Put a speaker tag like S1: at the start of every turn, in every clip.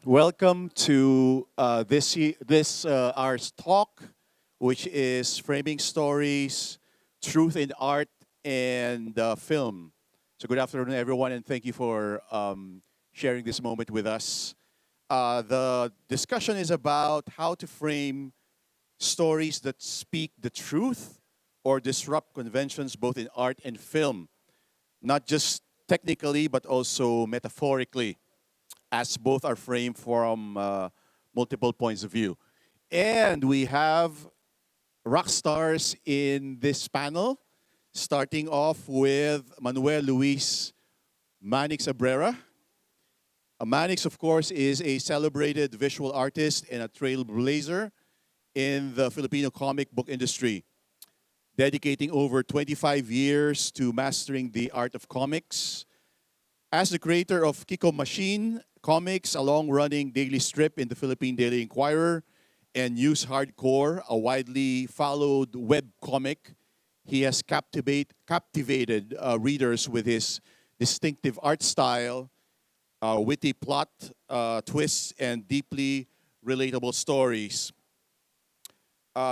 S1: Welcome to this hour's talk, which is framing stories, truth in art, and film. So, good afternoon, everyone, and thank you for sharing this moment with us. The discussion is about how to frame stories that speak the truth or disrupt conventions, both in art and film, not just technically but also metaphorically, as both are framed from multiple points of view. And we have rock stars in this panel, starting off with Manuel Luis Manix Abrera. Manix, of course, is a celebrated visual artist and a trailblazer in the Filipino comic book industry, dedicating over 25 years to mastering the art of comics. As the creator of Kiko Machine Comics, a long-running daily strip in the Philippine Daily Inquirer, and News Hardcore, a widely followed web comic, he has captivated readers with his distinctive art style, witty plot twists, and deeply relatable stories.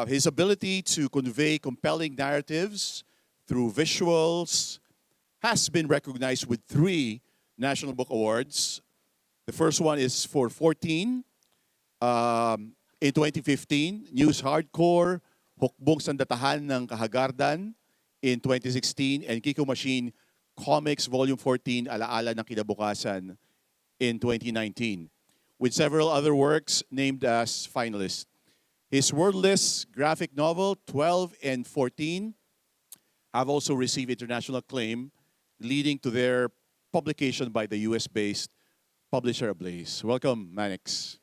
S1: His ability to convey compelling narratives through visuals has been recognized with three National Book Awards. The first one is for 14 in 2015, News Hardcore, Hukbong Sandatahan ng Kahagardan in 2016, and Kiko Machine Comics Volume 14, Alaala ng Kinabukasan in 2019, with several other works named as finalists. His wordless graphic novel, 12 and 14, have also received international acclaim, leading to their publication by the US-based publisher Ablaze. Welcome, Manix.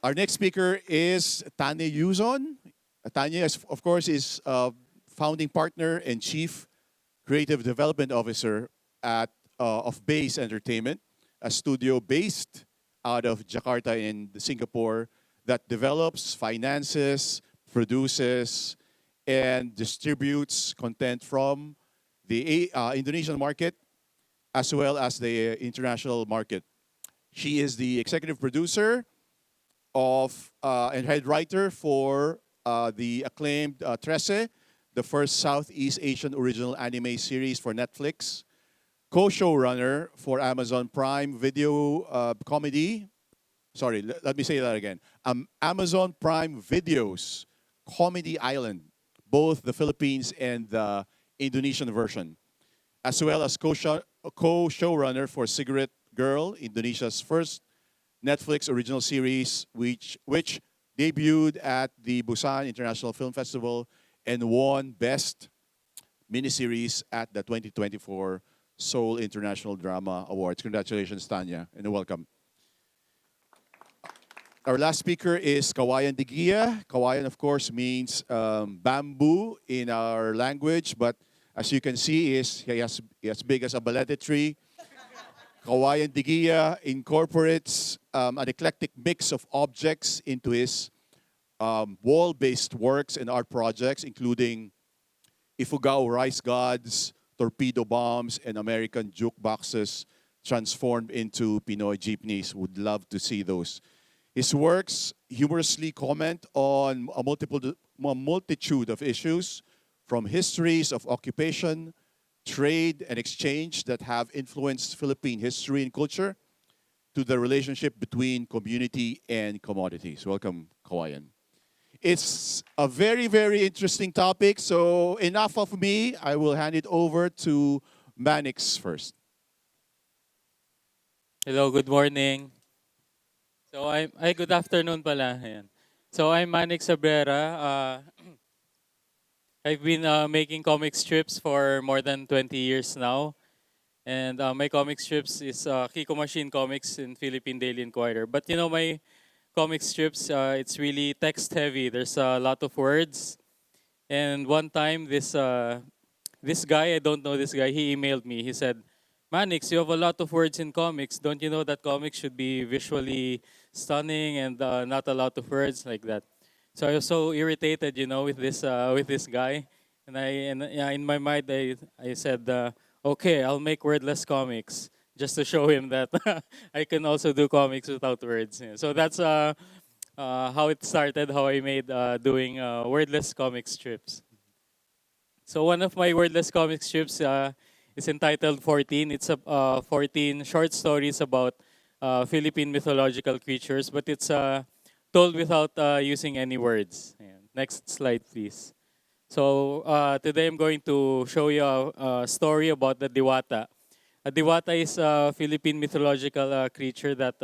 S1: Our next speaker is Tanya Yuson. Tanya, of course, is founding partner and chief creative development officer of Base Entertainment, a studio based out of Jakarta in Singapore that develops, finances, produces, and distributes content from the Indonesian market as well as the international market. She is the executive producer of and head writer for the acclaimed Trece, the first Southeast Asian original anime series for Netflix, co-showrunner for Amazon Prime Video comedy. Sorry, let me say that again. Amazon Prime Video's Comedy Island, both the Philippines and the Indonesian version, as well as co-showrunner for Cigarette Girl, Indonesia's first Netflix original series, which debuted at the Busan International Film Festival and won Best Miniseries at the 2024 Seoul International Drama Awards. Congratulations, Tanya, and welcome. Our last speaker is Kawayan de Guia. Kawayan, of course, means bamboo in our language, but as you can see, he has as big as a balete tree. Kawayan de Guia incorporates an eclectic mix of objects into his wall-based works and art projects, including Ifugao rice gods, torpedo bombs, and American jukeboxes transformed into Pinoy jeepneys. Would love to see those. His works humorously comment on a multitude of issues, from histories of occupation, trade, and exchange that have influenced Philippine history and culture, to the relationship between community and commodities. Welcome, Kawayan. It's a very, very interesting topic, so enough of me. I will hand it over to Manix first.
S2: Hello, good morning. Good afternoon pala. Ayan. So I'm Manix Abrera. I've been making comic strips for more than 20 years now. And my comic strips is Kiko Machine Comics in Philippine Daily Inquirer. But you know, my comic strips, it's really text heavy. There's a lot of words. And one time, this guy, I don't know this guy, he emailed me. He said, Manix, you have a lot of words in comics. Don't you know that comics should be visually stunning and not a lot of words like that? So I was so irritated, you know, with this guy, and yeah, in my mind I said, okay, I'll make wordless comics. just to show him that I can also do comics without words. Yeah. So that's how it started, how I made doing wordless comic strips. So one of my wordless comic strips is entitled 14. It's 14 short stories about Philippine mythological creatures, but it's told without using any words. Ayan. Next slide, please. So today I'm going to show you a story about the Diwata. A Diwata is a Philippine mythological creature that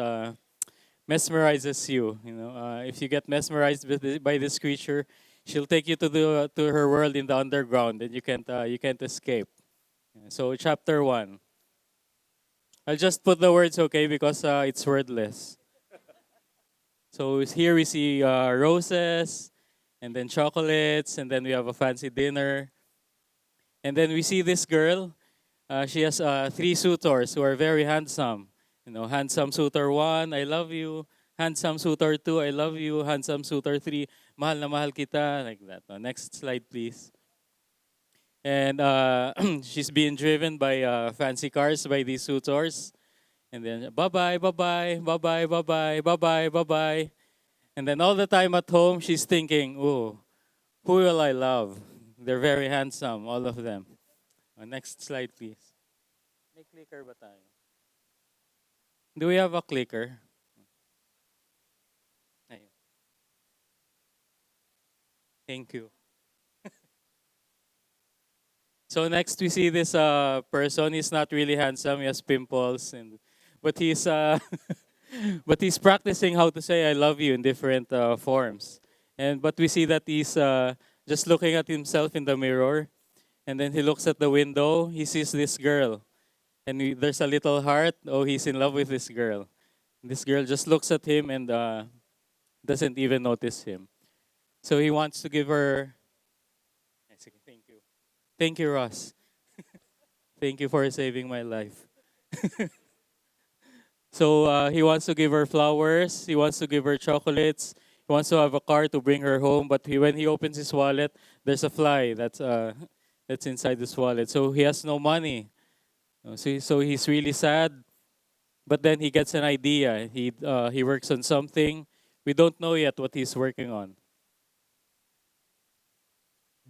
S2: mesmerizes you. You know, if you get mesmerized by this creature, she'll take you to her world in the underground, and you can't escape. So chapter 1. I'll just put the words, okay, because it's wordless. So here we see roses, and then chocolates, and then we have a fancy dinner, and then we see this girl. She has three suitors who are very handsome. You know, handsome suitor 1, I love you. Handsome suitor 2, I love you. Handsome suitor 3, mahal na mahal kita. Like that. Next slide, please. And she's being driven by fancy cars by these suitors. And then, bye-bye, bye-bye, bye-bye, bye-bye, bye-bye, bye-bye. And then all the time at home, she's thinking, oh, who will I love? They're very handsome, all of them. Next slide, please. May clicker ba tayo? Do we have a clicker? Ayun. Thank you. So next we see this person. He's not really handsome. He has pimples, but he's but he's practicing how to say "I love you" in different forms. But we see that he's just looking at himself in the mirror, and then he looks at the window. He sees this girl, and there's a little heart. Oh, he's in love with this girl. This girl just looks at him and doesn't even notice him. So he wants to give her. Thank you. Thank you, Ross. Thank you for saving my life. So he wants to give her flowers. He wants to give her chocolates. He wants to have a car to bring her home. But when he opens his wallet, there's a fly that's inside his wallet. So he has no money. So he's really sad. But then he gets an idea. He works on something. We don't know yet what he's working on.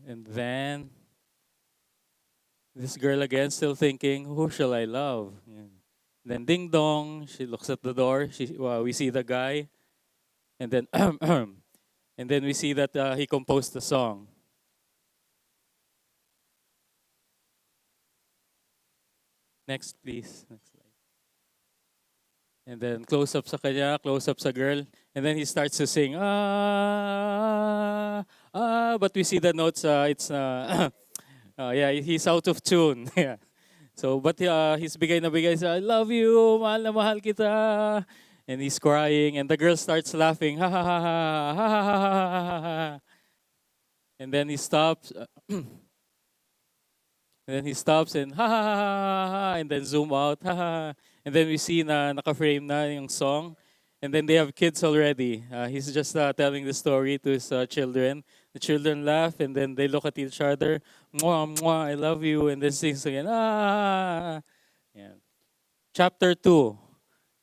S2: And then this girl again still thinking, who shall I love? Yeah. Then ding dong, she looks at the door. We see the guy, and then and then we see that he composed the song. Next, please. Next slide. And then close up sa kanya, close up sa girl, and then he starts to sing. But we see the notes. It's yeah, he's out of tune. Yeah. So, but he's bigay na bigay sa, I love you, mahal na mahal kita. And he's crying, and the girl starts laughing, ha ha ha ha ha ha ha ha ha ha. And then he stops, and then he stops and ha ha ha ha ha, and then zoom out, ha ha. And then we see na naka-frame na yung song. And then they have kids already. He's just telling the story to his children. The children laugh, and then they look at each other. Mwah, mwah, I love you. And then sings again. Ah. Yeah. Chapter 2.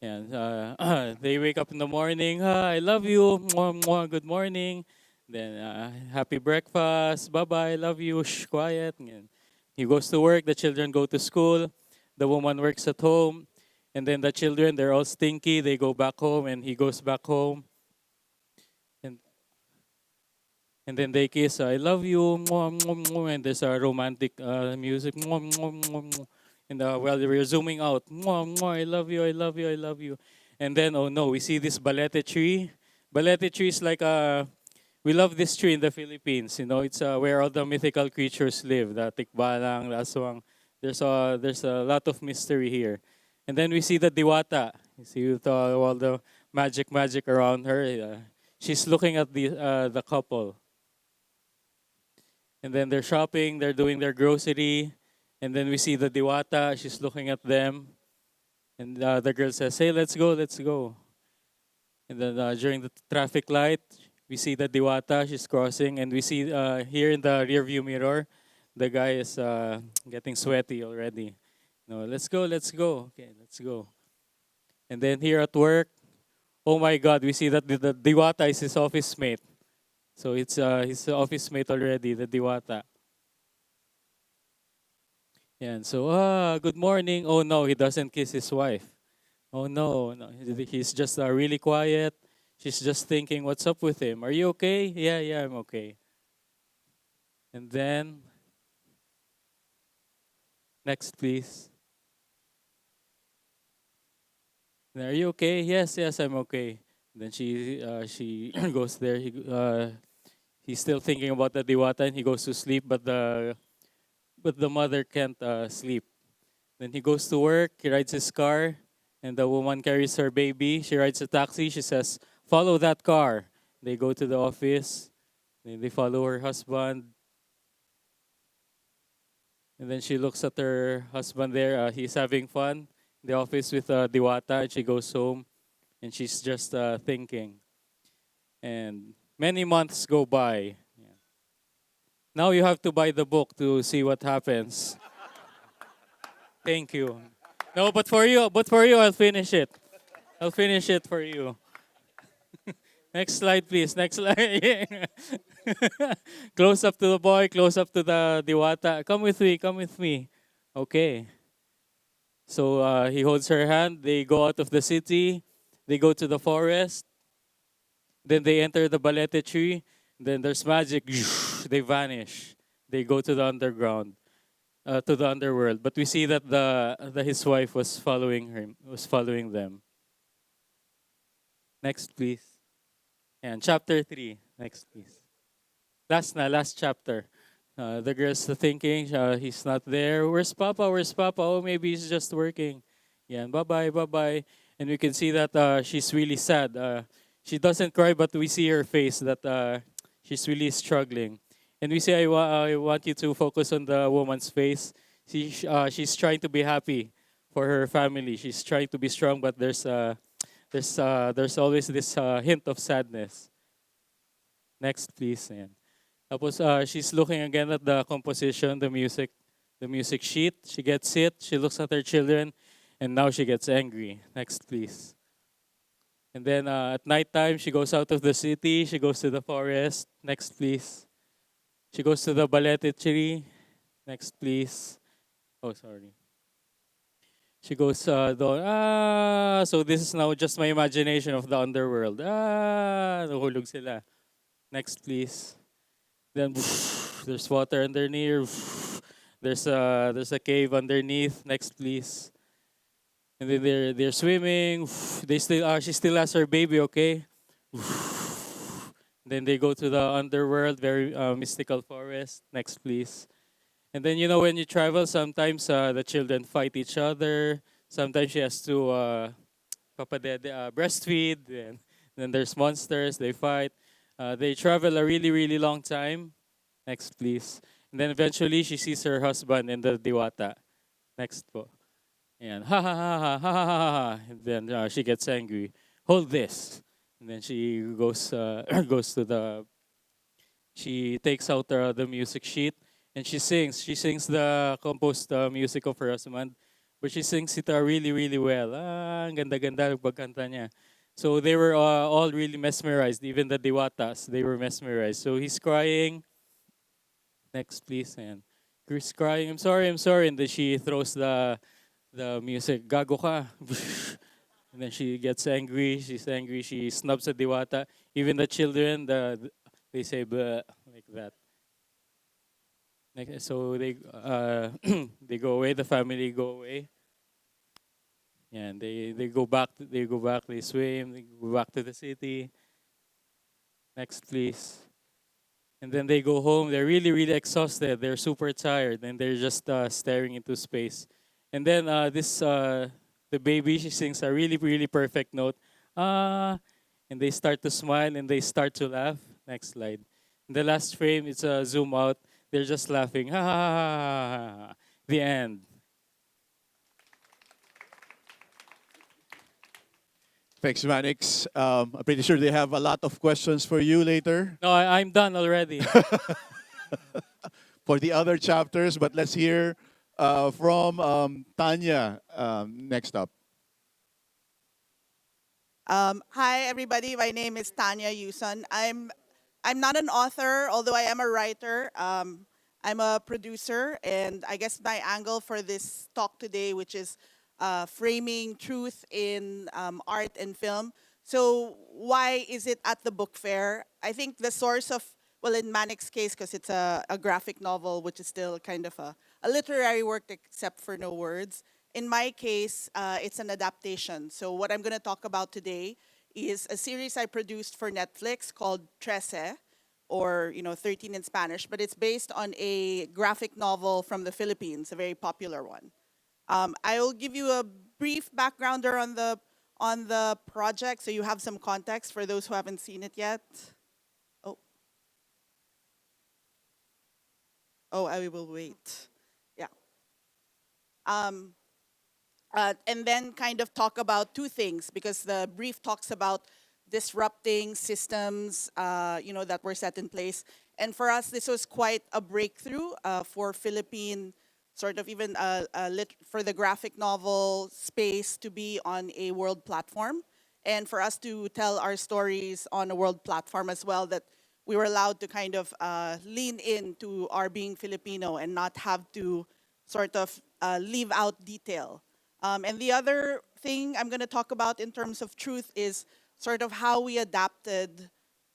S2: Yeah. They wake up in the morning. Ah, I love you. Mwah, mwah, good morning. Then happy breakfast. Bye-bye, love you. Shh, quiet. And he goes to work. The children go to school. The woman works at home. And then the children, they're all stinky. They go back home, and he goes back home. And then they kiss, I love you, mwah, mwah, mwah, and there's a romantic music, mwah, mwah, mwah, mwah. And while we're zooming out, mwah, mwah, I love you, I love you, I love you. And then, oh no, we see this balete tree. Balete tree is like we love this tree in the Philippines. You know, it's where all the mythical creatures live. The tikbalang, the aswang. There's a lot of mystery here. And then we see the diwata. You see with all the magic around her. She's looking at the couple. And then they're shopping, they're doing their grocery. And then we see the diwata, she's looking at them. And the girl says, hey, let's go, let's go. And then during the traffic light, we see the diwata, she's crossing. And we see here in the rear view mirror, the guy is getting sweaty already. No, let's go, let's go. Okay, let's go. And then here at work, oh my God, we see that the Diwata is his office mate. So it's his office mate already, the Diwata. Yeah, and so, good morning. Oh no, he doesn't kiss his wife. Oh no, no, he's just really quiet. She's just thinking, what's up with him? Are you okay? Yeah, yeah, I'm okay. And then, next, please. Are you okay? Yes, yes, I'm okay. Then she goes there. He's still thinking about the Diwata, and he goes to sleep, but the mother can't sleep. Then he goes to work. He rides his car, and the woman carries her baby. She rides a taxi. She says, "Follow that car." They go to the office. Then they follow her husband, and then she looks at her husband there. He's having fun in the office with Diwata, and she goes home, and she's just thinking. And many months go by. Yeah. Now you have to buy the book to see what happens. Thank you. No, but for you, I'll finish it. I'll finish it for you. Next slide, please. Next slide. Close up to the boy. Close up to the Diwata. Come with me. Come with me. Okay. So he holds her hand. They go out of the city. They go to the forest. Then they enter the balete tree. Then there's magic. They vanish. They go to the underground, to the underworld. But we see that his wife was following him, was following them. Next, please. And chapter 3. Next, please. Last chapter. The girl's thinking he's not there. Where's Papa? Where's Papa? Oh, maybe he's just working. Yeah, and bye-bye, bye-bye. And we can see that she's really sad. She doesn't cry, but we see her face that she's really struggling. And we say, I want you to focus on the woman's face. She's trying to be happy for her family. She's trying to be strong, but there's always this hint of sadness. Next, please. And tapos she's looking again at the composition, the music sheet. She gets it. She looks at her children, and now she gets angry. Next, please. And then at nighttime, she goes out of the city. She goes to the forest. Next, please. She goes to the balete tree. Next, please. Oh, sorry. She goes doon. So this is now just my imagination of the underworld. Nahulog sila. Next, please. Then there's water underneath. There's a cave underneath. Next, please. And then they're swimming. She still has her baby. Okay. Then they go to the underworld, very mystical forest. Next, please. And then when you travel, sometimes the children fight each other. Sometimes she has to breastfeed. And then there's monsters. They fight. They travel a really, really long time. Next, please. And then eventually she sees her husband in the Diwata. Next po. And ha ha ha ha ha ha ha. Ha. And then she gets angry. Hold this. And then she goes goes to the. She takes out the music sheet and she sings. She sings the composed music of her husband, but she sings it really, really well. Ang ganda-ganda ng pagkanta niya. So they were all really mesmerized, even the Diwatas. They were mesmerized. So he's crying. Next, please. And Chris crying, I'm sorry, I'm sorry. And then she throws the music, gago ka. And then she gets angry. She's angry. She snubs the Diwata. Even the children, they say, "Bleh," like that. So they they go away. The family go away. Yeah, and they go back. They go back. They swim. They go back to the city. Next, please. And then they go home. They're really, really exhausted. They're super tired, and they're just staring into space. And then the baby, she sings a really, really perfect note. Ah, and they start to smile and they start to laugh. Next slide. In the last frame, it's a zoom out. They're just laughing. Ha ha ha ha, ha, ha. The end.
S1: Thanks, Manix. I'm pretty sure they have a lot of questions for you later
S2: No, I'm done already.
S1: for the other chapters, but let's hear From Tanya, next up.
S3: Hi, everybody. My name is Tanya Yuson. I'm not an author, although I am a writer. I'm a producer, and I guess my angle for this talk today, which is framing truth in art and film. So, why is it at the book fair? I think the source of, well, in Manix's case, because it's a graphic novel, which is still kind of a literary work except for no words. In my case, it's an adaptation. So what I'm going to talk about today is a series I produced for Netflix called Trece, or 13 in Spanish, but it's based on a graphic novel from the Philippines, a very popular one. I will give you a brief backgrounder on the project, so you have some context for those who haven't seen it yet. Oh, oh, I will wait. Yeah. Um, and then kind of talk about two things because the brief talks about disrupting systems, that were set in place. And for us, this was quite a breakthrough for Philippine, sort of even for the graphic novel space to be on a world platform, and for us to tell our stories on a world platform as well. That we were allowed to kind of lean into our being Filipino and not have to sort of leave out detail. And the other thing I'm going to talk about in terms of truth is sort of how we adapted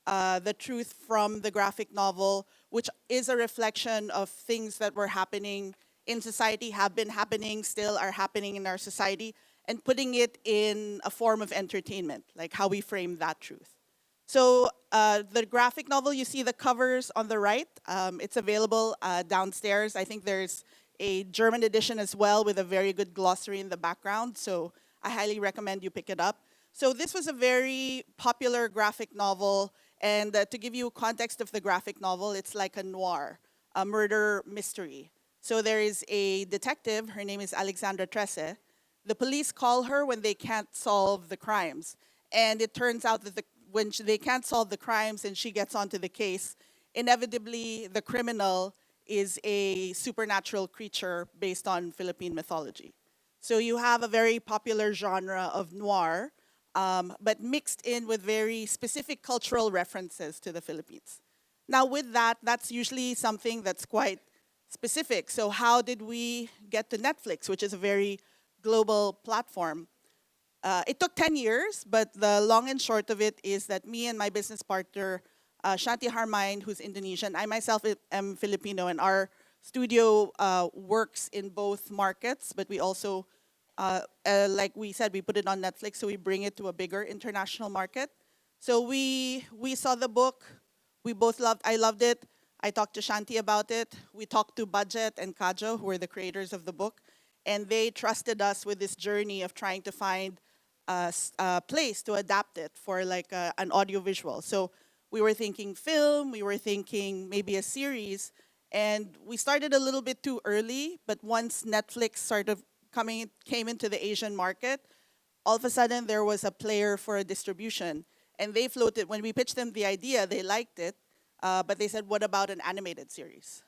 S3: the truth from the graphic novel, which is a reflection of things that were happening in society, have been happening, still are happening in our society, and putting it in a form of entertainment, like how we frame that truth. So the graphic novel, you see the covers on the right. It's available downstairs. I think there's a German edition as well with a very good glossary in the background. So I highly recommend you pick it up. So this was a very popular graphic novel. And to give you context of the graphic novel, it's like a noir, a murder mystery. So there is a detective, her name is Alexandra Trece. The police call her when they can't solve the crimes. And it turns out that they can't solve the crimes and she gets onto the case, inevitably the criminal is a supernatural creature based on Philippine mythology. So you have a very popular genre of noir, but mixed in with very specific cultural references to the Philippines. Now, with that, that's usually something that's quite specific. So, how did we get to Netflix, which is a very global platform? It took 10 years, but the long and short of it is that me and my business partner, Shanti Harmain, who's Indonesian, I myself am Filipino, and our studio works in both markets, but we also, like we said, we put it on Netflix, so we bring it to a bigger international market. So we saw the book, I loved it. I talked to Shanti about it. We talked to Budget and Kajo, who are the creators of the book, and they trusted us with this journey of trying to find a place to adapt it for like an audiovisual. So we were thinking film, we were thinking maybe a series, and we started a little bit too early. But once Netflix sort of came into the Asian market, all of a sudden there was a player for a distribution, and they floated. When we pitched them the idea, they liked it, but they said, "What about an animated series?"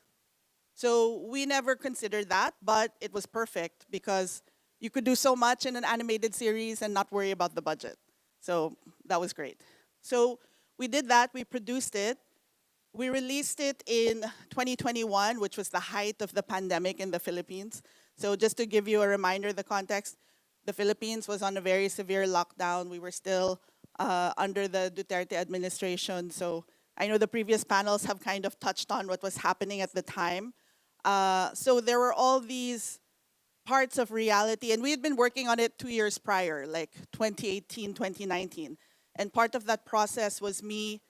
S3: So we never considered that, but it was perfect because you could do so much in an animated series and not worry about the budget. So that was great. So we did that, we produced it. We released it in 2021, which was the height of the pandemic in the Philippines. So just to give you a reminder, the context, the Philippines was on a very severe lockdown. We were still under the Duterte administration. So I know the previous panels have kind of touched on what was happening at the time. So there were all these parts of reality, and we had been working on it 2 years prior, like 2018, 2019. And part of that process was me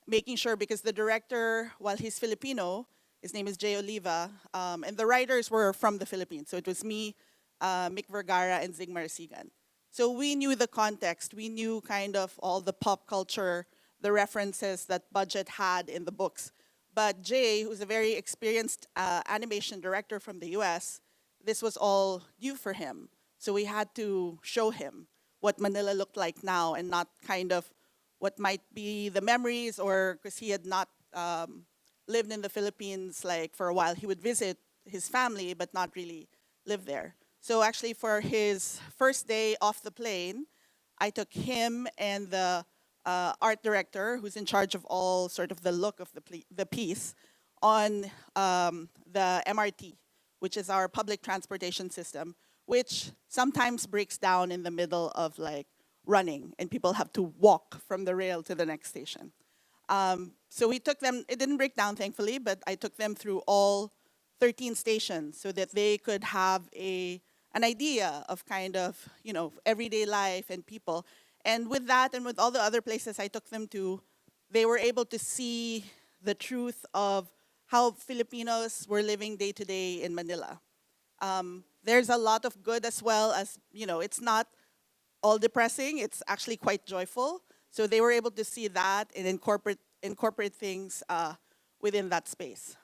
S3: making sure, because the director, while he's Filipino, his name is Jay Oliva, and the writers were from the Philippines. So it was me, Mick Vergara, and Zig Marasigan. So we knew the context. We knew kind of all the pop culture, the references that Budget had in the books. But Jay, who's a very experienced animation director from the US, this was all new for him. So we had to show him what Manila looked like now and not kind of what might be the memories, or because he had not lived in the Philippines like for a while. He would visit his family, but not really live there. So actually, for his first day off the plane, I took him and the art director, who's in charge of all sort of the look of the piece, on the MRT, which is our public transportation system, which sometimes breaks down in the middle of like running, and people have to walk from the rail to the next station. So we took them, it didn't break down thankfully, but I took them through all 13 stations so that they could have an idea of kind of, everyday life and people. And with that and with all the other places I took them to, they were able to see the truth of how Filipinos were living day to day in Manila. There's a lot of good as well as, it's not all depressing, it's actually quite joyful. So they were able to see that and incorporate things within that space.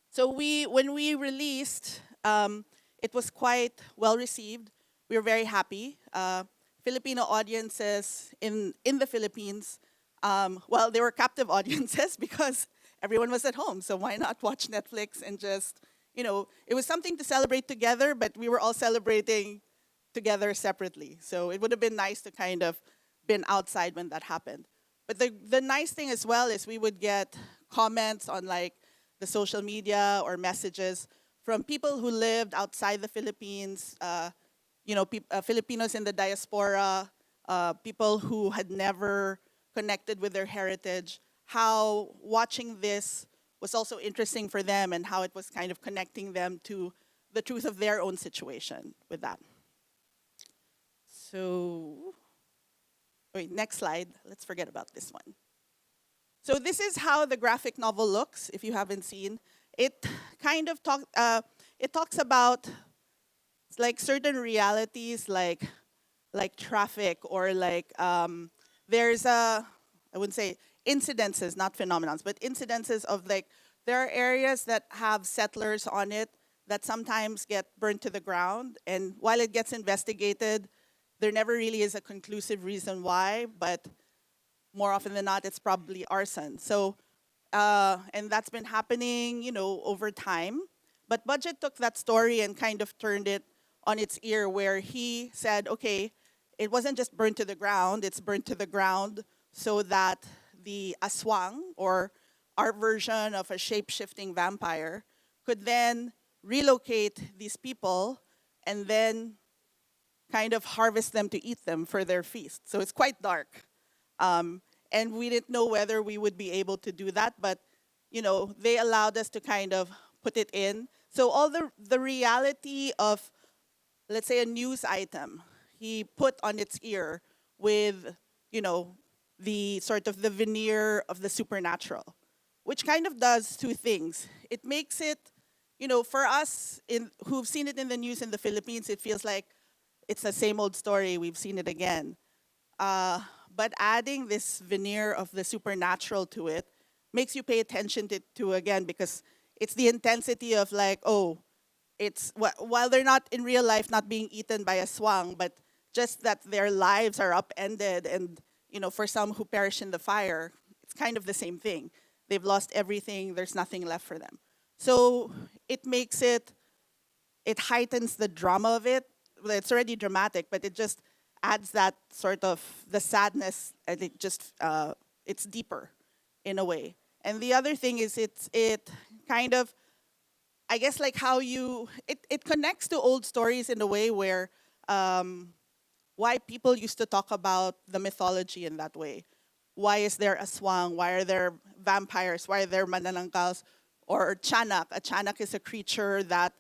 S3: So when we released, it was quite well received. We were very happy. Filipino audiences in the Philippines, well, they were captive audiences because everyone was at home. So why not watch Netflix and just, it was something to celebrate together, but we were all celebrating together separately. So it would have been nice to kind of been outside when that happened. But the nice thing as well is we would get comments on like the social media or messages from people who lived outside the Philippines, Filipinos in the diaspora, people who had never connected with their heritage, how watching this was also interesting for them and how it was kind of connecting them to the truth of their own situation with that. So, wait, next slide. Let's forget about this one. So this is how the graphic novel looks, if you haven't seen. It kind of it talks about like certain realities like traffic or like there's I wouldn't say incidences, not phenomenons, but incidences of like there are areas that have settlers on it that sometimes get burnt to the ground, and while it gets investigated, there never really is a conclusive reason why, but more often than not, it's probably arson. So, and that's been happening, over time. But Budget took that story and kind of turned it on its ear, where he said, okay, it wasn't just burnt to the ground, it's burnt to the ground so that the aswang, or our version of a shape-shifting vampire, could then relocate these people and then kind of harvest them to eat them for their feast. So it's quite dark. And we didn't know whether we would be able to do that, but they allowed us to kind of put it in. So all the reality of, let's say, a news item, he put on its ear with, the sort of the veneer of the supernatural, which kind of does two things. It makes it, for us who've seen it in the news in the Philippines, it feels like it's the same old story, we've seen it again. But adding this veneer of the supernatural to it makes you pay attention to again, because it's the intensity of like, oh, it's while they're not in real life not being eaten by a swang, but just that their lives are upended, and for some who perish in the fire, it's kind of the same thing. They've lost everything, there's nothing left for them. So it makes it heightens the drama of it. Well, it's already dramatic, but it just adds that sort of the sadness, and it just it's deeper in a way. And the other thing is it kind of, I guess, like how it connects to old stories in a way where why people used to talk about the mythology in that way. Why is there a swang? Why are there vampires? Why are there mananangkals? Or chanak. A chanak is a creature that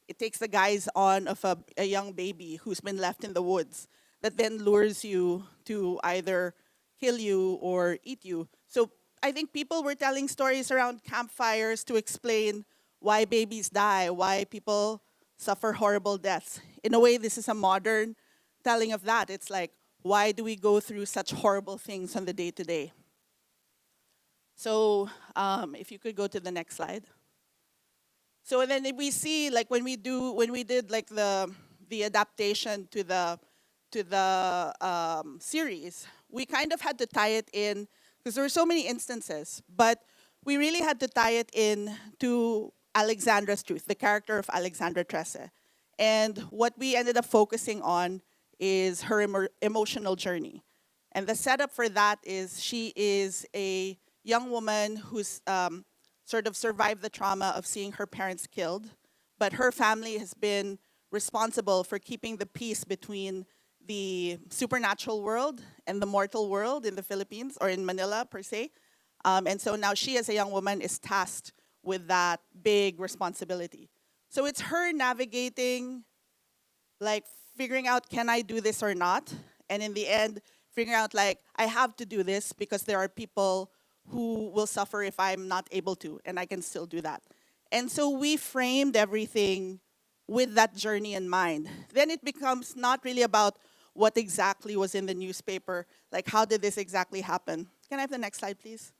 S3: it takes the guise on of a young baby who's been left in the woods that then lures you to either kill you or eat you. So I think people were telling stories around campfires to explain why babies die, why people suffer horrible deaths. In a way, this is a modern telling of that. It's like, why do we go through such horrible things on the day-to-day? So if you could go to the next slide. So then we see, like when we did like the adaptation to the series, we kind of had to tie it in because there were so many instances, but we really had to tie it in to Alexandra's truth, the character of Alexandra Trece. And what we ended up focusing on is her emotional journey. And the setup for that is she is a young woman who's sort of survived the trauma of seeing her parents killed, but her family has been responsible for keeping the peace between the supernatural world and the mortal world in the Philippines or in Manila per se. And so now she, as a young woman, is tasked with that big responsibility. So it's her navigating, like figuring out, can I do this or not? And in the end, figuring out, like, I have to do this because there are people who will suffer if I'm not able to, and I can still do that. And so we framed everything with that journey in mind. Then it becomes not really about what exactly was in the newspaper, like how did this exactly happen? Can I have the next slide, please?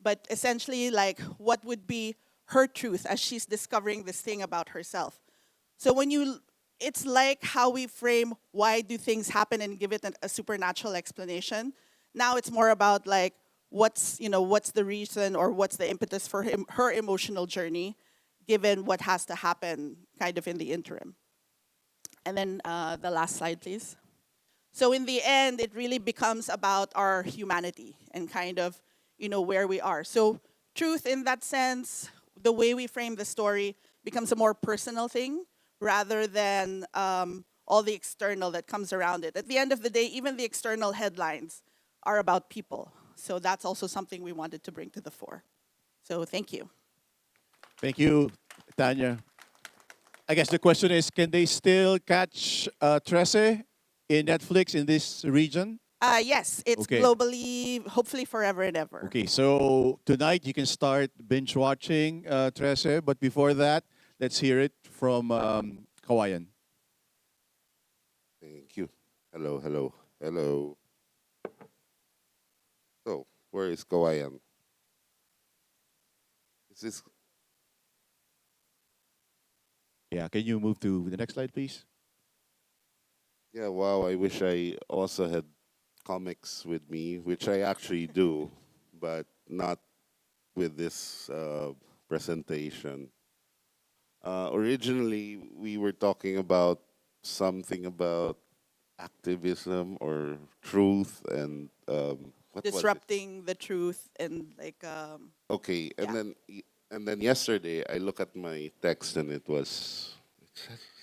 S3: But essentially, like, what would be her truth as she's discovering this thing about herself. So when you, it's like how we frame why do things happen and give it a supernatural explanation. Now it's more about like what's the reason or what's the impetus for her emotional journey, given what has to happen kind of in the interim. And then the last slide, please. So in the end, it really becomes about our humanity and kind of, where we are. So truth in that sense, the way we frame the story becomes a more personal thing rather than all the external that comes around it. At the end of the day, even the external headlines are about people. So that's also something we wanted to bring to the fore. So thank you.
S1: Thank you, Tanya. I guess the question is, can they still catch Trece in Netflix in this region?
S3: Yes, it's
S1: Okay.
S3: globally, hopefully forever and ever.
S1: Okay, so tonight you can start binge watching Trece, but before that, let's hear it from Kawayan.
S4: Thank you. Hello, hello, hello. So, where is Kawayan? Is this
S1: Yeah, can you move to the next slide, please?
S4: Yeah, wow, I wish I also had comics with me, which I actually do, but not with this presentation. Originally, we were talking about something about activism or truth and what was it?
S3: Disrupting the truth and like,
S4: Okay,
S3: yeah.
S4: and then yesterday I look at my text and it was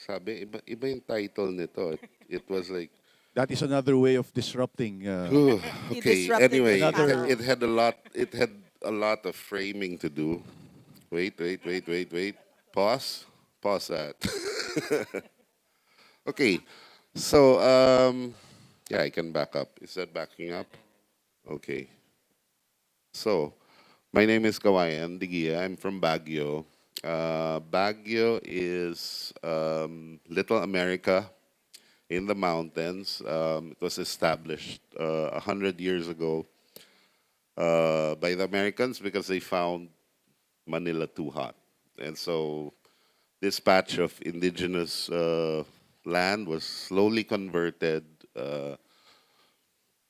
S4: sabi iba yung title nito. It was like
S1: That is another way of disrupting.
S3: He
S4: okay.
S3: disrupted the
S4: Anyway,
S1: Another.
S3: channel.
S4: it had a lot of framing to do. Wait. Pause. Pause that. Okay. So yeah, I can back up. Is that backing up? Okay. So my name is Kawayan Guia. I'm from Baguio. Baguio is Little America in the mountains. It was established 100 years ago by the Americans because they found Manila too hot. And so this patch of indigenous land was slowly converted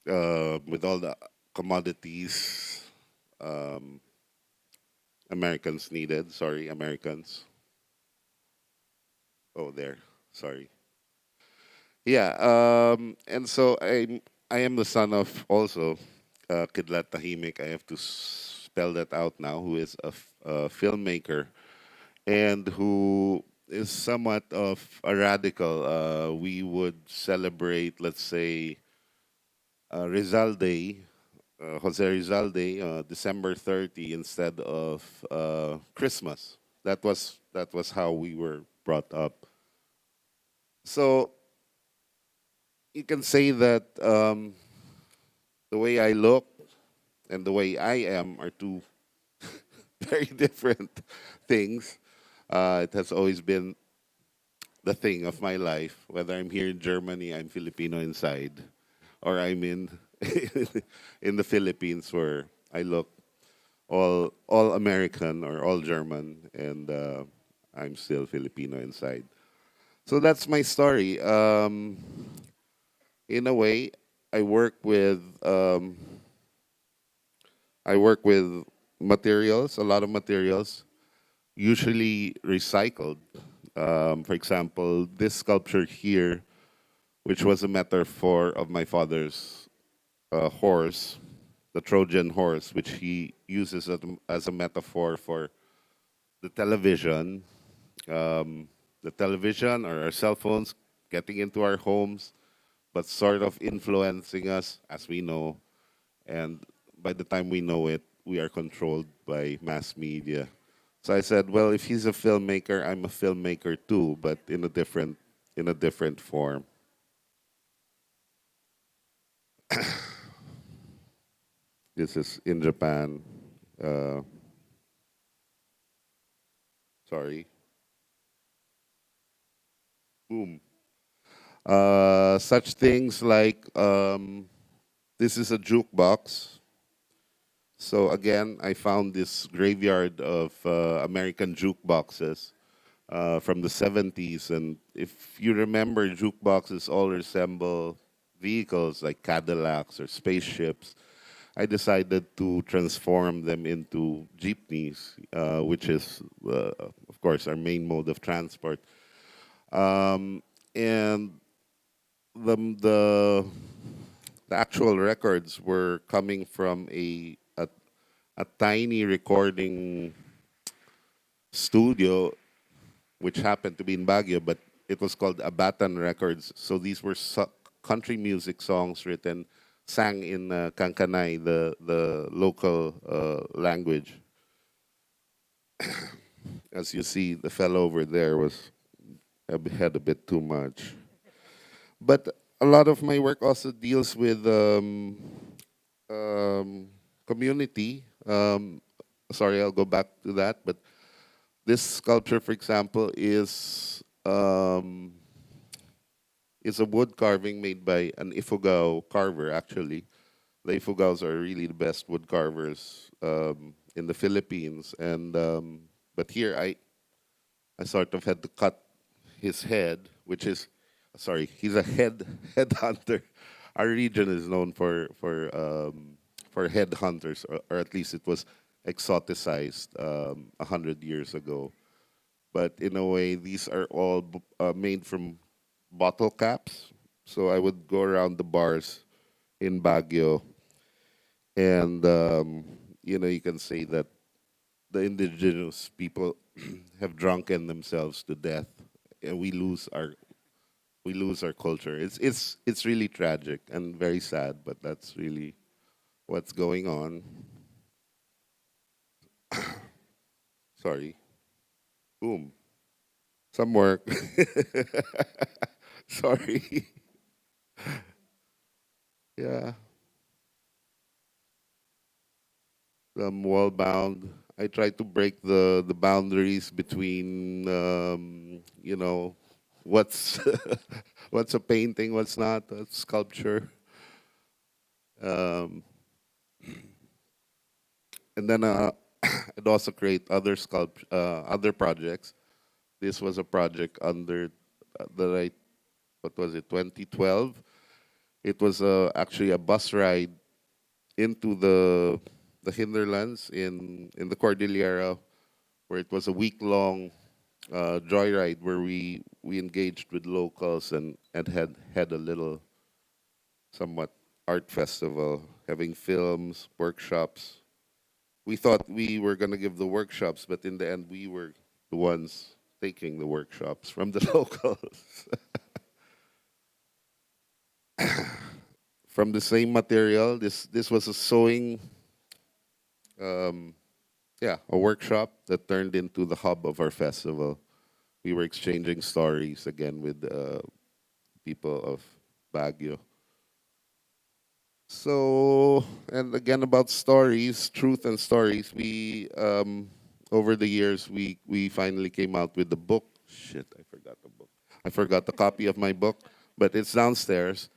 S4: with all the commodities Americans needed. Sorry, Americans. Oh, there. Sorry. Yeah. And so I am the son of also Kidlat Tahimik. I have to spell that out now. Who is a filmmaker and who is somewhat of a radical. We would celebrate, let's say, Rizal Day, Jose Rizal Day, December 30 instead of Christmas. That was how we were brought up. So you can say that the way I look and the way I am are two very different things. It has always been the thing of my life. Whether I'm here in Germany, I'm Filipino inside, or I'm in in the Philippines where I look all American or all German, and I'm still Filipino inside. So that's my story. In a way, I work with um, I work with materials, a lot of materials, usually recycled. For example, this sculpture here, which was a metaphor of my father's horse, the Trojan horse, which he uses as a metaphor for the television, the television or our cell phones getting into our homes, but sort of influencing us as we know. And by the time we know it, we are controlled by mass media. So I said, well, if he's a filmmaker, I'm a filmmaker too, but in a different form. This is in Japan. Uh, sorry. Boom. Such things like this is a jukebox. So again, I found this graveyard of American jukeboxes from the 70s. And if you remember, jukeboxes all resemble vehicles like Cadillacs or spaceships. I decided to transform them into jeepneys, which is, of course, our main mode of transport. And the the actual records were coming from a tiny recording studio, which happened to be in Baguio, but it was called Abatan Records. So these were country music songs written, sang in Kankanay, the local language. As you see, the fellow over there had a bit too much. But a lot of my work also deals with community. Sorry, I'll go back to that. But this sculpture, for example, is a wood carving made by an Ifugao carver. Actually, the Ifugaos are really the best wood carvers in the Philippines. And but here, I sort of had to cut his head, which is, sorry, he's a head hunter. Our region is known for head hunters, or at least it was exoticized 100 years ago. But in a way, these are all made from bottle caps. So I would go around the bars in Baguio, and you can say that the indigenous people have drunken themselves to death, and we lose our culture. It's really tragic and very sad, but that's really what's going on. Sorry. Boom. Some work. Sorry. Yeah. I'm wall bound. I try to break the boundaries between what's what's a painting, what's not a sculpture. Um, and then I'd also create other projects. This was a project under that I what was it 2012. It was actually a bus ride into the hinterlands in the Cordillera, where it was a week long joyride where we engaged with locals and had a little somewhat art festival, having films, workshops. We thought we were gonna give the workshops, but in the end, we were the ones taking the workshops from the locals. From the same material, this was a sewing, a workshop that turned into the hub of our festival. We were exchanging stories again with people of Baguio. So, and again about stories, truth and stories. We over the years we finally came out with the book. Shit, I forgot the book. I forgot the copy of my book, but it's downstairs,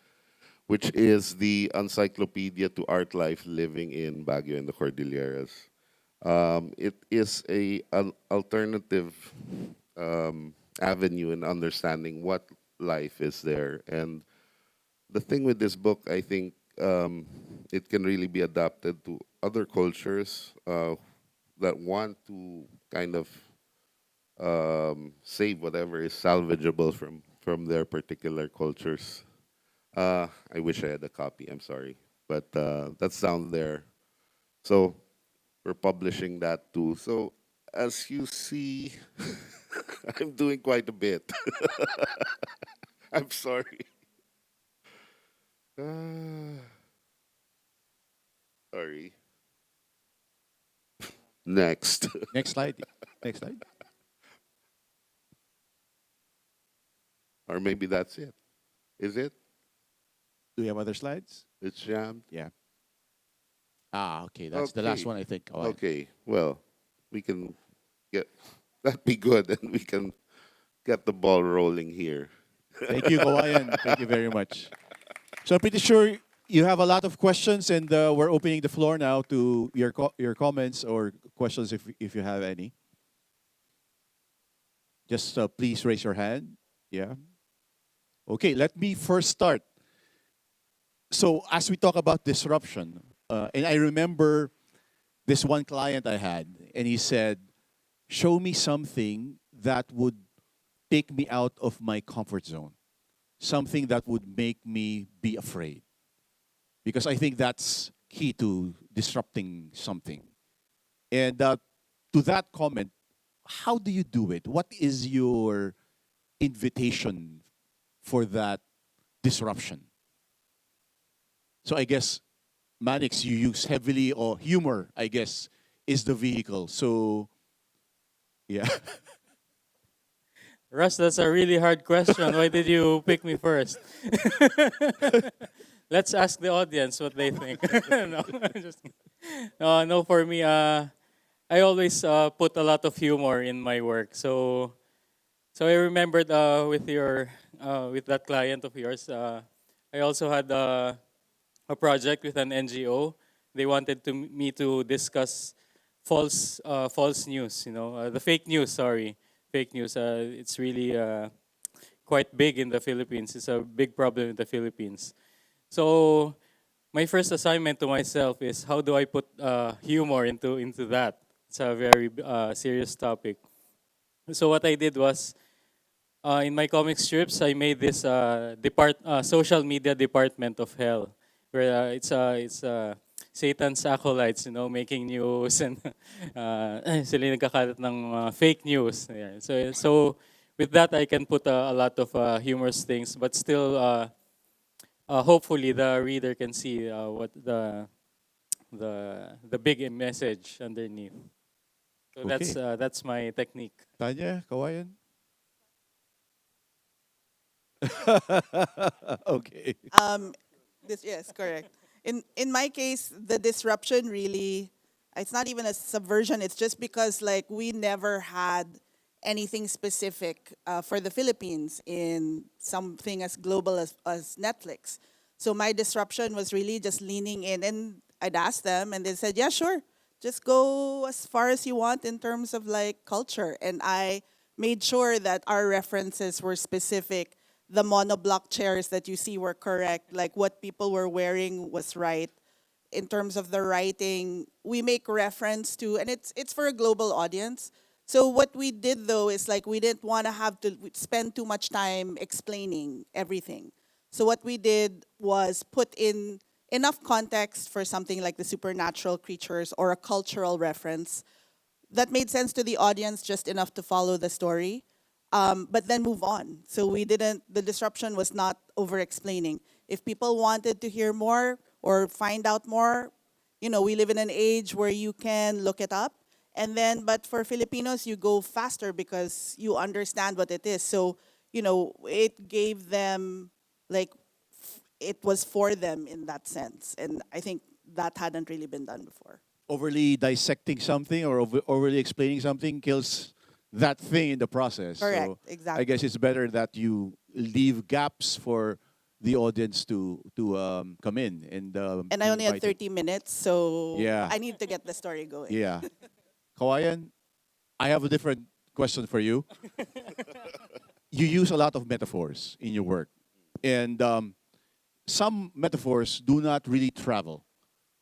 S4: which is the Encyclopedia to Art Life Living in Baguio and the Cordilleras. It is an alternative avenue in understanding what life is there. And the thing with this book, I think it can really be adapted to other cultures that want to kind of save whatever is salvageable from their particular cultures. I wish I had a copy. I'm sorry, but that's down there. So we're publishing that too. So as you see, I'm doing quite a bit. I'm sorry. Uh, sorry. Next.
S1: Next slide. Next slide.
S4: Or maybe that's it. Is it?
S1: Do we have other slides?
S4: It's jammed.
S1: Yeah. Ah, okay. That's the last
S4: Okay.
S1: one, I think. Kawayan.
S4: Okay. Well, we can get that'd be good, and we can get the ball rolling here.
S1: Thank you, Kawayan. Thank you very much. So I'm pretty sure you have a lot of questions, and we're opening the floor now to your comments or questions if you have any. Just please raise your hand. Yeah. Okay, let me first start. So as we talk about disruption, and I remember this one client I had, and he said, "Show me something that would take me out of my comfort zone, something that would make me be afraid." Because I think that's key to disrupting something. And to that comment, how do you do it? What is your invitation for that disruption? So I guess, Manix, you use heavily, or humor, I guess, is the vehicle. So, yeah.
S2: Russ, that's a really hard question. Why did you pick me first? Let's ask the audience what they think. No, just no. For me, I always put a lot of humor in my work. So I remembered with that client of yours. I also had a project with an NGO. They wanted me to discuss false news. The fake news. Sorry, fake news. It's really quite big in the Philippines. It's a big problem in the Philippines. So my first assignment to myself is how do I put humor into that? It's a very serious topic. So what I did was in my comic strips, I made this social media department of hell, where it's Satan's acolytes, making news and sila yung nagkakalat ng fake news. Yeah. So with that, I can put a lot of humorous things, but still, hopefully, the reader can see what the big message underneath. So
S1: Okay.
S2: that's my technique.
S1: Tanya, Kawayan? Okay.
S3: Um, this yes, correct. In my case, the disruption really, it's not even a subversion. It's just because like we never had anything specific for the Philippines in something as global as Netflix. So my disruption was really just leaning in, and I'd ask them, and they said, "Yeah, sure, just go as far as you want in terms of like culture." And I made sure that our references were specific. The monoblock chairs that you see were correct. Like what people were wearing was right. In terms of the writing, we make reference to, and it's for a global audience. So what we did though is like we didn't want to have to spend too much time explaining everything. So what we did was put in enough context for something like the supernatural creatures or a cultural reference that made sense to the audience, just enough to follow the story, but then move on. So we didn't, the disruption was not over explaining. If people wanted to hear more or find out more, we live in an age where you can look it up. And then, but for Filipinos, you go faster because you understand what it is. So, it gave them, like, it was for them in that sense. And I think that hadn't really been done before.
S1: Overly dissecting something or overly explaining something kills that thing in the process.
S3: Correct,
S1: So
S3: exactly.
S1: I guess it's better that you leave gaps for the audience to come in and
S3: And I
S1: be
S3: only had
S1: invited.
S3: 30 minutes, so
S1: Yeah.
S3: I need to get the story going.
S1: Yeah. Kawayan, I have a different question for you. You use a lot of metaphors in your work, and some metaphors do not really travel,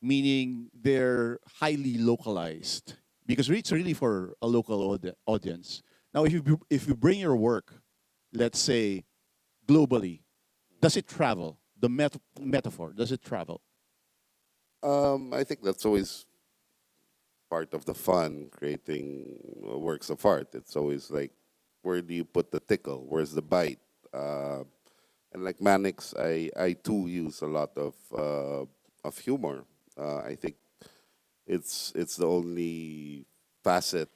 S1: meaning they're highly localized because it's really for a local audience. Now, if you bring your work, let's say globally, does it travel? The metaphor, does it travel?
S4: I think that's always part of the fun creating works of art. It's always like, where do you put the tickle? Where's the bite? Uh, and like Manix, I too use a lot of humor. I think it's the only facet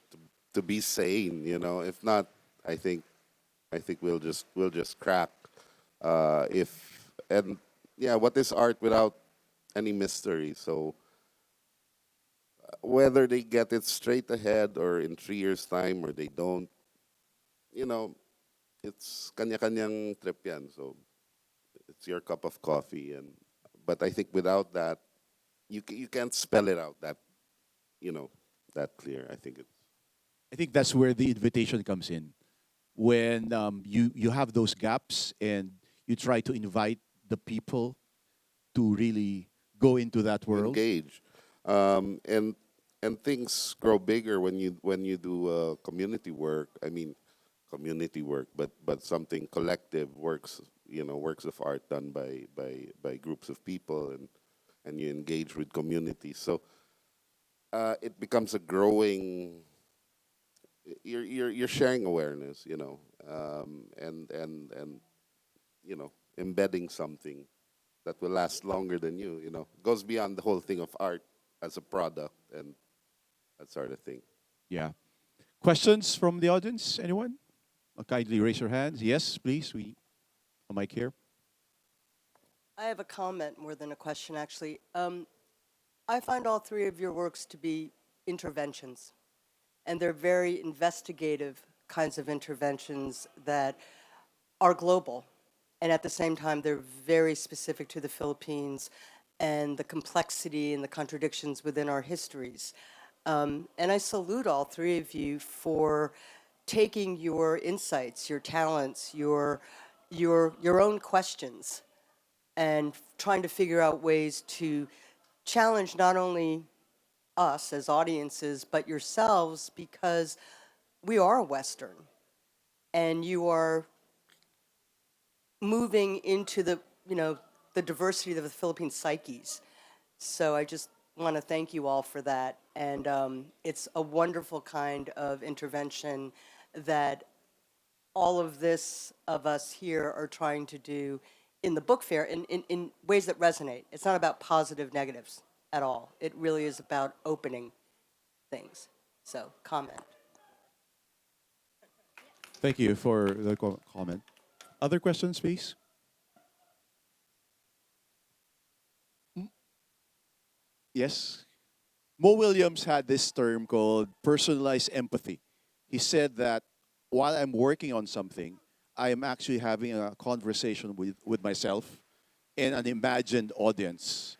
S4: to be sane. You know, if not, I think we'll just crack. If and yeah, what is art without any mystery? So whether they get it straight ahead or in 3 years' time or they don't, you know, it's kanya-kanyang trip yan. So it's your cup of coffee. But I think without that, you can't spell it out you know that clear. I think it's
S1: I think that's where the invitation comes in. When you have those gaps and you try to invite the people to really go into that
S4: you
S1: world.
S4: engage, and things grow bigger when you do community work. I mean, community work, but something collective works. Works of art done by groups of people, and you engage with community. So it becomes a growing. You're sharing awareness, and embedding something that will last longer than you. Goes beyond the whole thing of art as a product and that sort of thing.
S1: Yeah. Questions from the audience? Anyone? Kindly raise your hands. Yes, please. We a mic here.
S5: I have a comment more than a question, actually. I find all three of your works to be interventions, and they're very investigative kinds of interventions that are global, and at the same time, they're very specific to the Philippines and the complexity and the contradictions within our histories. And I salute all three of you for taking your insights, your talents, your own questions, and trying to figure out ways to challenge not only us as audiences, but yourselves, because we are Western and you are moving into the diversity of the Philippine psyches. So I just want to thank you all for that. And it's a wonderful kind of intervention that all of this of us here are trying to do in the book fair in ways that resonate. It's not about positive negatives at all. It really is about opening things. So, comment.
S1: Thank you for the comment. Other questions, please? Yes. Mo Williams had this term called personalized empathy. He said that while I'm working on something, I am actually having a conversation with myself and an imagined audience.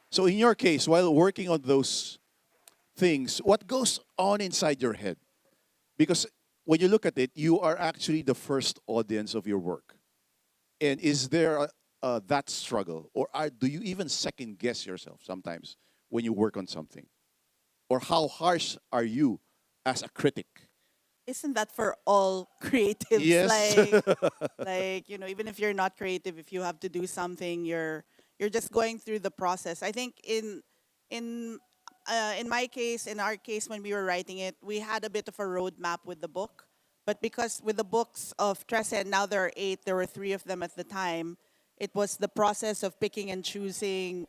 S1: So, in your case, while working on those things, what goes on inside your head? Because when you look at it, you are actually the first audience of your work. And is there that struggle? Or do you even second guess yourself sometimes when you work on something? Or how harsh are you as a critic?
S3: Isn't that for all creatives?
S1: Yes.
S3: Even if you're not creative, if you have to do something, you're just going through the process. I think in in my case, in our case, when we were writing it, we had a bit of a roadmap with the book. But because with the books of Trece, and now there are 8, there were 3 of them at the time, it was the process of picking and choosing,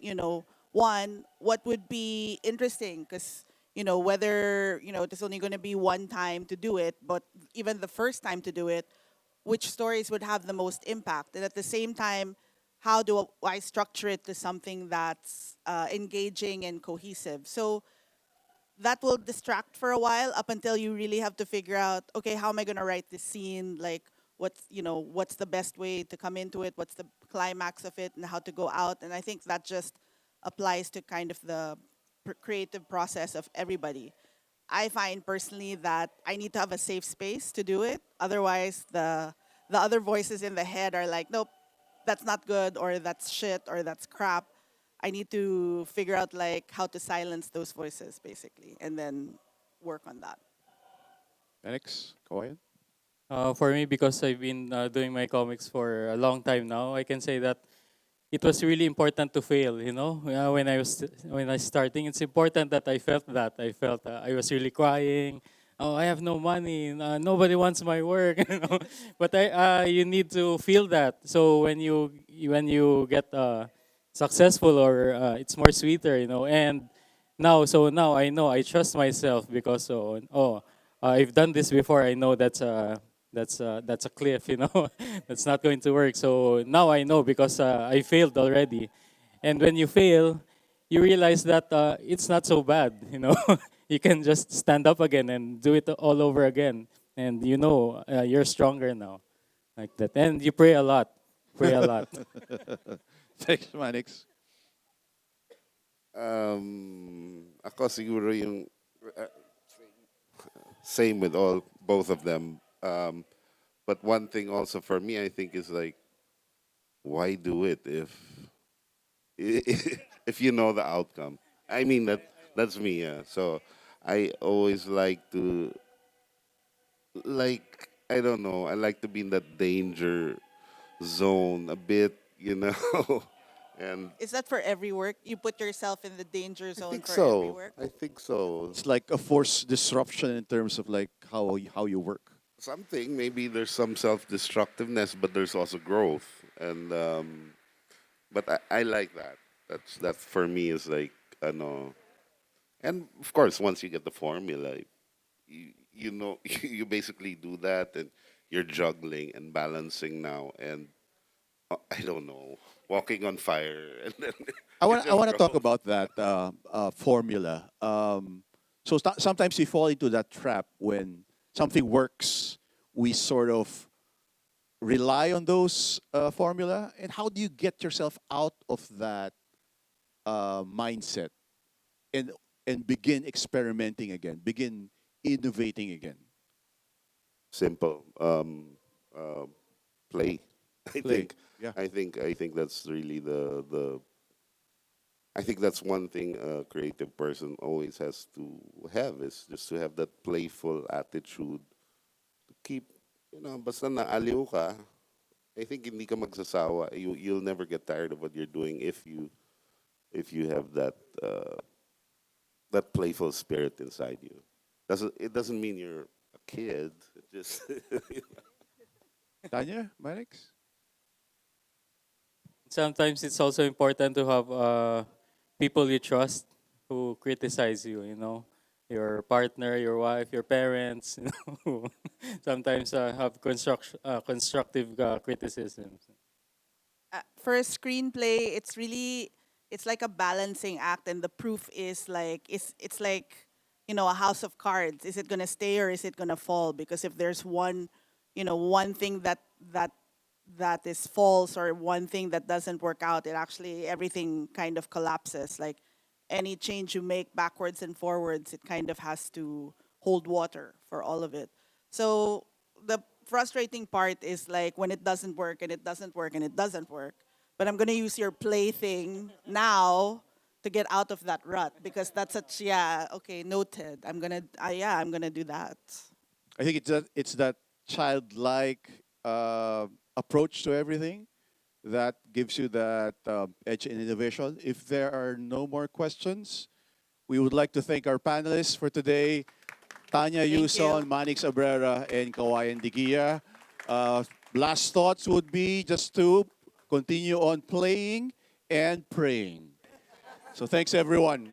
S3: one, what would be interesting, because, whether, it's only going to be one time to do it, but even the first time to do it, which stories would have the most impact? And at the same time, how do I structure it to something that's engaging and cohesive? So that will distract for a while up until you really have to figure out, okay, how am I going to write this scene? Like, what's the best way to come into it? What's the climax of it, and how to go out? And I think that just applies to kind of the creative process of everybody. I find personally that I need to have a safe space to do it. Otherwise, the other voices in the head are like, nope, that's not good, or that's shit, or that's crap. I need to figure out like how to silence those voices basically, and then work on that.
S1: Manix, Kawayan?
S2: For me, because I've been doing my comics for a long time now, I can say that it was really important to fail. You know, when I starting, it's important that I felt that I was really crying. Oh, I have no money. Nobody wants my work. You know, but you need to feel that. So when you get successful, or it's more sweeter. You know, and now I know I trust myself because I've done this before. I know that's a cliff, you know. That's not going to work. So now I know because I failed already. And when you fail, you realize that it's not so bad, you know. You can just stand up again and do it all over again. And you know you're stronger now, like that. And you pray a lot, pray a lot.
S1: Thanks, Manix.
S4: Ako siguro yung same with all both of them. But one thing also for me, I think, is like, why do it if if you know the outcome? I mean that's me. Yeah. So I always like to, like, I don't know. I like to be in that danger zone a bit, and
S3: Is that for every work? You put yourself in the danger
S4: I
S3: zone
S4: think
S3: for every
S4: so.
S3: work?
S4: I think so.
S1: It's like a forced disruption in terms of like how you work.
S4: Something, maybe there's some self-destructiveness, but there's also growth, and but I like that. That for me is like, I know, and of course, once you get the formula, you know, you basically do that, and you're juggling and balancing now, and I don't know, walking on fire, and then it
S1: I
S4: just
S1: want to talk
S4: grows.
S1: about that formula. Sometimes we fall into that trap when something works. We sort of rely on those formula. And how do you get yourself out of that mindset and begin experimenting again, begin innovating again?
S4: Simple. Uh, Play. I
S1: Play.
S4: think.
S1: Yeah.
S4: I think that's really the. I think that's one thing a creative person always has to have, is just to have that playful attitude to keep, basta naaliw ka, I think hindi ka magsasawa. You'll never get tired of what you're doing if you have that playful spirit inside you. It doesn't mean you're a kid. It just
S1: Tanya, Manix?
S2: Sometimes it's also important to have people you trust who criticize you, you know, your partner, your wife, your parents, you know, who sometimes have constructive criticisms.
S3: For a screenplay, it's like a balancing act, and the proof is like it's like a house of cards. Is it gonna stay or is it gonna fall? Because if there's one thing that is false, or one thing that doesn't work out, it actually everything kind of collapses. Like any change you make backwards and forwards, it kind of has to hold water for all of it. So the frustrating part is like when it doesn't work and it doesn't work and it doesn't work. But I'm gonna use your plaything now to get out of that rut, because that's such, yeah, okay, noted. I'm gonna do that.
S1: I think it's that childlike approach to everything that gives you that edge in innovation. If there are no more questions, we would like to thank our panelists for today: Tanya,
S3: Thank you.
S1: Yuson, Manix, Abrera, and Kawayan Guia. Uh, Last thoughts would be just to continue on playing and praying. So thanks, everyone.